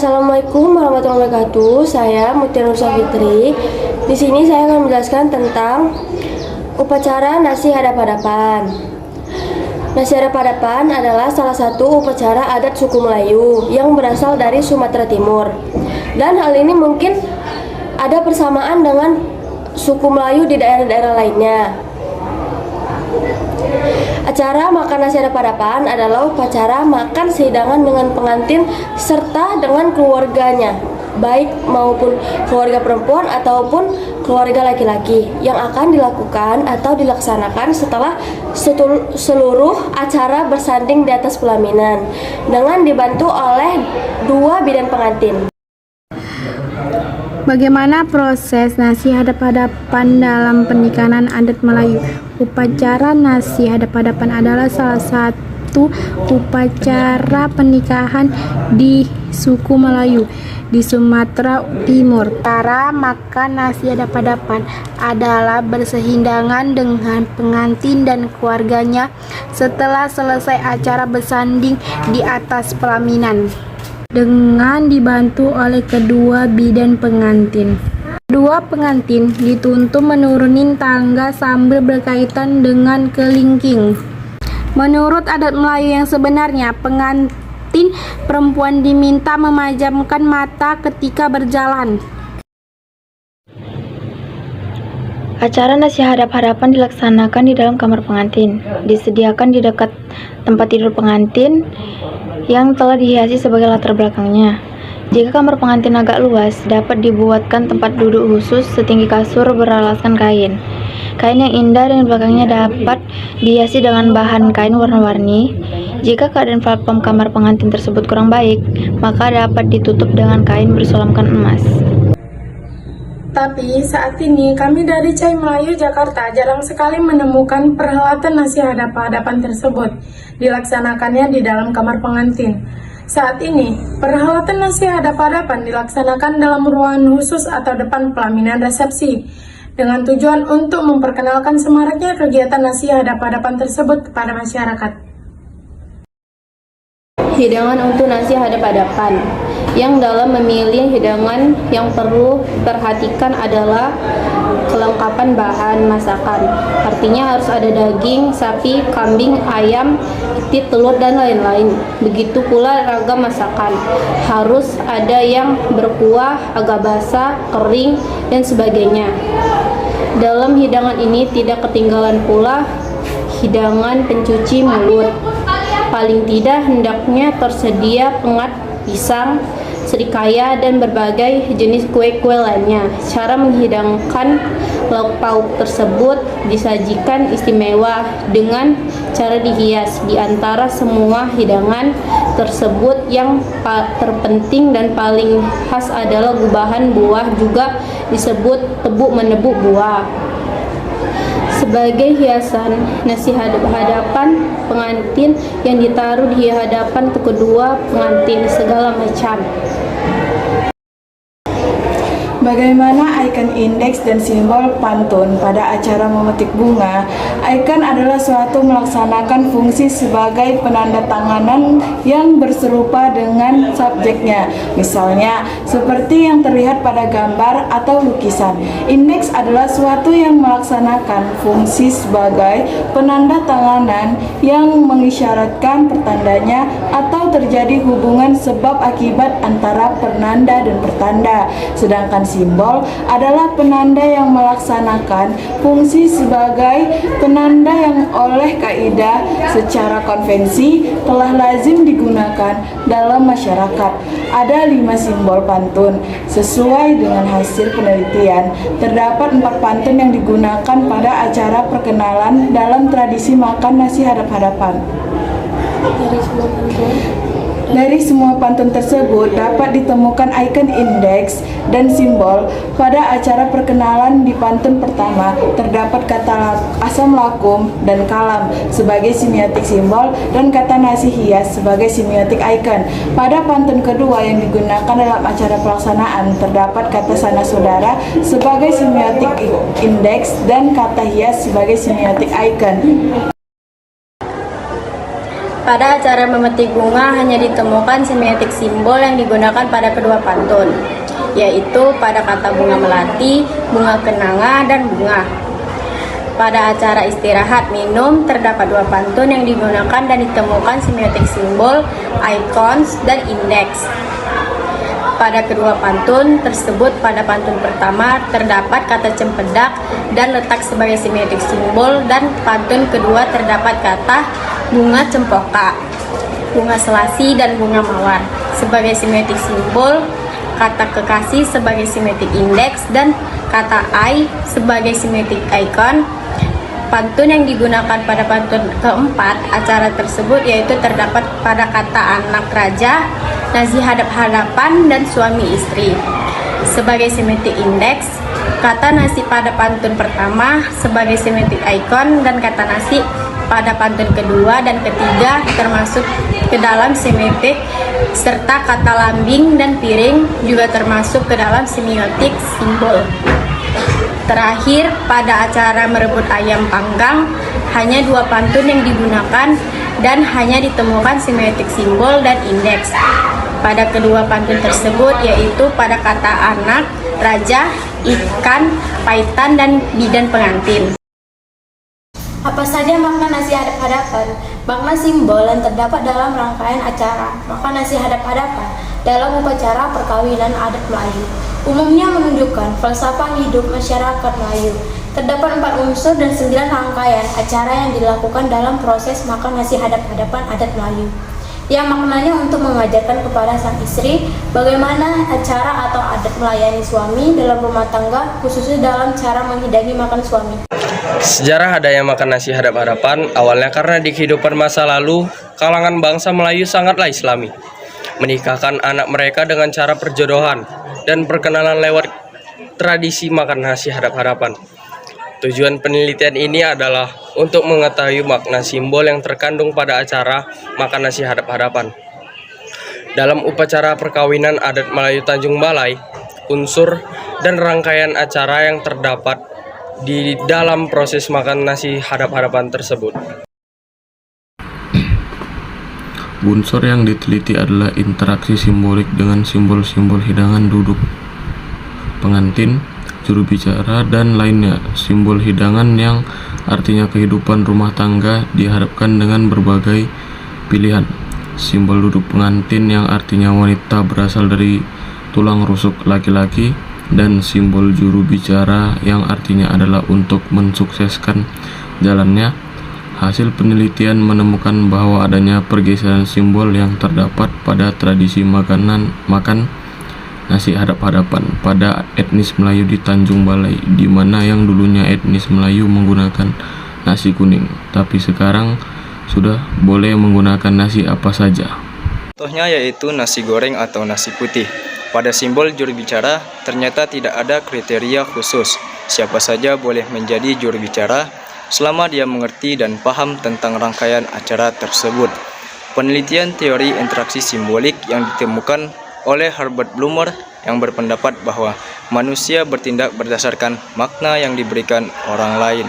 Assalamualaikum warahmatullahi wabarakatuh. Saya Mutia Nur Safitri. Di sini saya akan menjelaskan tentang upacara nasi hadap-hadapan. Nasi hadap-hadapan adalah salah satu upacara adat suku Melayu yang berasal dari Sumatera Timur. Dan hal ini mungkin ada persamaan dengan suku Melayu di daerah-daerah lainnya. Acara makan nasi hadap-hadapan adalah upacara makan sehidangan dengan pengantin serta dengan keluarganya, baik maupun keluarga perempuan ataupun keluarga laki-laki, yang akan dilakukan atau dilaksanakan setelah seluruh acara bersanding di atas pelaminan dengan dibantu oleh dua bidan pengantin. Bagaimana proses nasi hadap-hadapan dalam pernikahan adat Melayu? Upacara nasi hadap-hadapan adalah salah satu upacara pernikahan di suku Melayu di Sumatera Timur. Cara makan nasi hadap-hadapan adalah bersehidangan dengan pengantin dan keluarganya setelah selesai acara bersanding di atas pelaminan, dengan dibantu oleh kedua bidan pengantin. Kedua pengantin dituntut menurunin tangga sambil berkaitan dengan kelingking. Menurut adat Melayu yang sebenarnya, pengantin perempuan diminta memejamkan mata ketika berjalan. Acara nasi hadap-hadapan dilaksanakan di dalam kamar pengantin, disediakan di dekat tempat tidur pengantin yang telah dihiasi sebagai latar belakangnya. Jika kamar pengantin agak luas, dapat dibuatkan tempat duduk khusus setinggi kasur beralaskan kain. Kain yang indah dan belakangnya dapat dihiasi dengan bahan kain warna-warni. Jika keadaan platform kamar pengantin tersebut kurang baik, maka dapat ditutup dengan kain bersulamkan emas. Tapi saat ini kami dari Cai Melayu Jakarta jarang sekali menemukan perhelatan nasi hadap-hadapan tersebut dilaksanakannya di dalam kamar pengantin. Saat ini, perhelatan nasi hadap-hadapan dilaksanakan dalam ruangan khusus atau depan pelaminan resepsi dengan tujuan untuk memperkenalkan semaraknya kegiatan nasi hadap-hadapan tersebut kepada masyarakat. Hidangan untuk nasi hadap-hadapan. Yang dalam memilih hidangan yang perlu perhatikan adalah kelengkapan bahan masakan. Artinya harus ada daging, sapi, kambing, ayam, itik, telur, dan lain-lain. Begitu pula ragam masakan. Harus ada yang berkuah, agak basah, kering, dan sebagainya. Dalam hidangan ini tidak ketinggalan pula hidangan pencuci mulut. Paling tidak hendaknya tersedia pengat pisang, serikaya, dan berbagai jenis kue-kue lainnya. Cara menghidangkan lauk pauk tersebut disajikan istimewa dengan cara dihias. Di antara semua hidangan tersebut yang terpenting dan paling khas adalah gubahan buah, juga disebut tebuk menebuk buah, sebagai hiasan nasi hadap-hadapan pengantin yang ditaruh di hadapan kedua pengantin segala macam. Bagaimana ikon indeks dan simbol pantun pada acara memetik bunga? Ikon adalah suatu melaksanakan fungsi sebagai penanda tanganan yang berserupa dengan subjeknya. Misalnya, seperti yang terlihat pada gambar atau lukisan. Indeks adalah suatu yang melaksanakan fungsi sebagai penanda tanganan yang mengisyaratkan pertandanya atau terjadi hubungan sebab akibat antara penanda dan pertanda. Sedangkan simbol adalah penanda yang melaksanakan fungsi sebagai penanda yang oleh kaidah secara konvensi telah lazim digunakan dalam masyarakat. Ada 5 simbol pantun. Sesuai dengan hasil penelitian, terdapat 4 pantun yang digunakan pada acara perkenalan dalam tradisi makan nasi hadap-hadapan. Dari semua pantun tersebut dapat ditemukan ikon indeks dan simbol. Pada acara perkenalan di pantun pertama terdapat kata asam lakum dan kalam sebagai semiotik simbol dan kata nasi hias sebagai semiotik ikon. Pada pantun kedua yang digunakan dalam acara pelaksanaan terdapat kata sanak saudara sebagai semiotik indeks dan kata hias sebagai semiotik ikon. Pada acara memetik bunga hanya ditemukan semiotik simbol yang digunakan pada kedua pantun, yaitu pada kata bunga melati, bunga kenanga, dan bunga. Pada acara istirahat minum terdapat dua pantun yang digunakan dan ditemukan semiotik simbol, icons, dan indeks. Pada kedua pantun tersebut, pada pantun pertama terdapat kata cempedak dan letak sebagai semiotik simbol, dan pantun kedua terdapat kata bunga cempoka, bunga selasi, dan bunga mawar sebagai semiotik simbol, kata kekasih sebagai semiotik indeks, dan kata ai sebagai semiotik icon. Pantun yang digunakan pada pantun keempat acara tersebut yaitu terdapat pada kata anak raja, nasi hadap-hadapan, dan suami istri sebagai semiotik indeks, kata nasi pada pantun pertama sebagai semiotik icon, dan kata nasi pada pantun kedua dan ketiga termasuk ke dalam semiotik, serta kata lambing dan piring juga termasuk ke dalam semiotik simbol. Terakhir, pada acara merebut ayam panggang, hanya dua pantun yang digunakan dan hanya ditemukan semiotik simbol dan indeks. Pada kedua pantun tersebut yaitu pada kata anak, raja, ikan, paitan, dan bidan pengantin. Apa saja makna nasi hadap-hadapan? Makna simbol yang terdapat dalam rangkaian acara maka nasi hadap-hadapan dalam upacara perkawinan adat Melayu umumnya menunjukkan falsafah hidup masyarakat Melayu. Terdapat 4 unsur dan 9 rangkaian acara yang dilakukan dalam proses makan nasi hadap-hadapan adat Melayu, yang maknanya untuk mengajarkan kepada sang istri bagaimana acara atau adat melayani suami dalam rumah tangga, khususnya dalam cara menghidangi makan suami. Sejarah adanya makan nasi hadap-hadapan awalnya karena di kehidupan masa lalu, kalangan bangsa Melayu sangatlah islami, menikahkan anak mereka dengan cara perjodohan dan perkenalan lewat tradisi makan nasi hadap-hadapan. Tujuan penelitian ini adalah untuk mengetahui makna simbol yang terkandung pada acara makan nasi hadap-hadapan. Dalam upacara perkawinan adat Melayu Tanjung Balai, unsur dan rangkaian acara yang terdapat di dalam proses makan nasi hadap-hadapan tersebut. Unsur yang diteliti adalah interaksi simbolik dengan simbol-simbol hidangan duduk pengantin, juru bicara, dan lainnya. Simbol hidangan yang artinya kehidupan rumah tangga dihadapkan dengan berbagai pilihan. Simbol duduk pengantin yang artinya wanita berasal dari tulang rusuk laki-laki, dan simbol juru bicara yang artinya adalah untuk mensukseskan jalannya. Hasil penelitian menemukan bahwa adanya pergeseran simbol yang terdapat pada tradisi makan nasi hadap-hadapan pada etnis Melayu di Tanjung Balai, di mana yang dulunya etnis Melayu menggunakan nasi kuning, tapi sekarang sudah boleh menggunakan nasi apa saja. Contohnya yaitu nasi goreng atau nasi putih. Pada simbol juru bicara ternyata tidak ada kriteria khusus. Siapa saja boleh menjadi juru bicara selama dia mengerti dan paham tentang rangkaian acara tersebut. Penelitian teori interaksi simbolik yang ditemukan oleh Herbert Blumer yang berpendapat bahwa manusia bertindak berdasarkan makna yang diberikan orang lain.